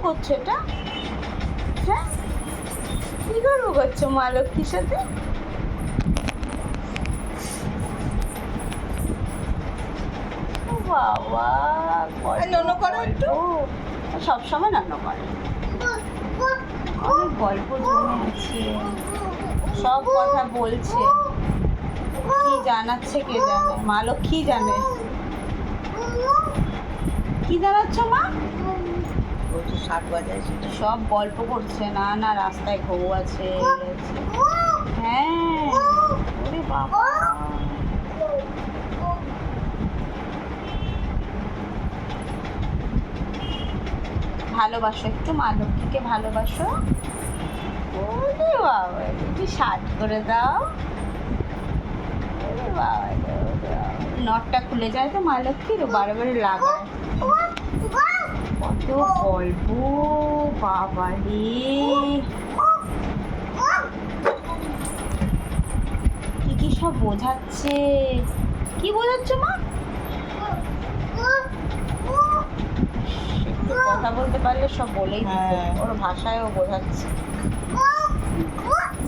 করছো এটা? হ্যাঁ, কি গল্প করছো মা লক্ষ্মীর সাথে? ও বাবা, নন্য করো একটু। সবসময় রান্না করে, অনেক গল্প জমে আছে, সব কথা বলছে, কি জানাচ্ছে কে জানে, মা লক্ষ্মী জানে। কি জানাচ্ছ মা? বলছে 7 বাজায় সেটা। সব গল্প করছে, না না রাস্তায় ঘৌ আছে, এই আছে। হ্যাঁ, ওরে বাবা, ভালোবাসো একটু মা লক্ষ্মীকে, ভালোবাসো। ওরে বাবা, একটু শার্ট করে দাও। ওরে বাবা, নটটা খুলে যায় তো মা লক্ষ্মীর, বারে বারে লাগায়। কত গল্প বাবা রে, কি কি সব বোঝাচ্ছে। কি বোঝাচ্ছ মা? একটু কথা বলতে পারলে সব বলেই দিত, হ্যাঁ। ওর ভাষায়ও বোঝাচ্ছে।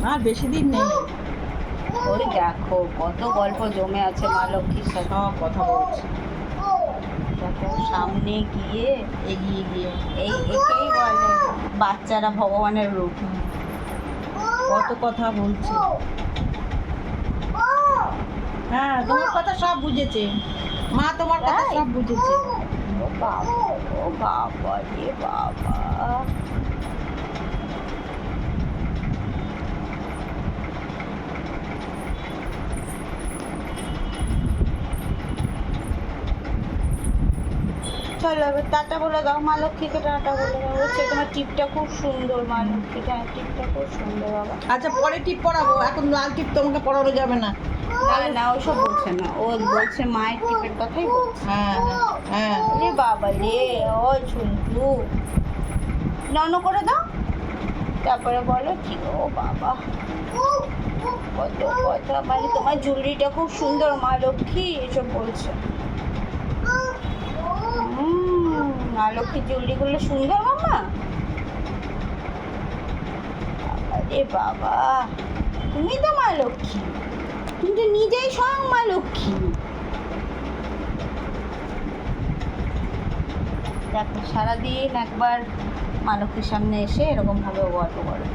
আর বেশি দিন নেই, ওরে দেখো কত গল্প জমে আছে মা লক্ষ্মীর সাথে, সব কথা বলছে দেখো সামনে গিয়ে এগিয়ে গিয়ে। একেই বলে বাচ্চারা ভগবানের রূপ। কত কথা বলছে। হ্যাঁ, তোমার কথা সব বুঝেছে মা, তোমার কথা তাই? সব বুঝেছে। ও বাবা, ও বাবা রে বাবা, চলো এবার টাটা বলে দাও মা লক্ষ্মীকে, টাটা বলে দাও। হচ্ছে তোমার টিপটা খুব সুন্দর মা লক্ষ্মীটা, টিপটা খুব সুন্দর বাবা। আচ্ছা, পরে টিপ পরাবো, এখন লাল টিপ তোমাকে পরানো যাবে না। না না ওইসব বলছে না, ও বলছে মায়ের টিপের কথাই বলছে। হ্যাঁ হ্যাঁ। রে বাবা রে, ও ঝুন্টু নন করে দাও, তারপরে বলো ঠিক। ও বাবা, কত কথা, মানে তোমার জুয়েলারিটা খুব সুন্দর মা লক্ষ্মী, এসব বলছে। মা লক্ষ্মীর জুয়েলারিগুলো সুন্দর মামা। আরে বাবা, তুমি তো মা লক্ষ্মী, তুমি তো নিজেই স্বয়ং মা লক্ষ্মী। দেখো সারাদিন একবার মা লক্ষ্মীর সামনে এসে এরকম ভাবে গল্প করে।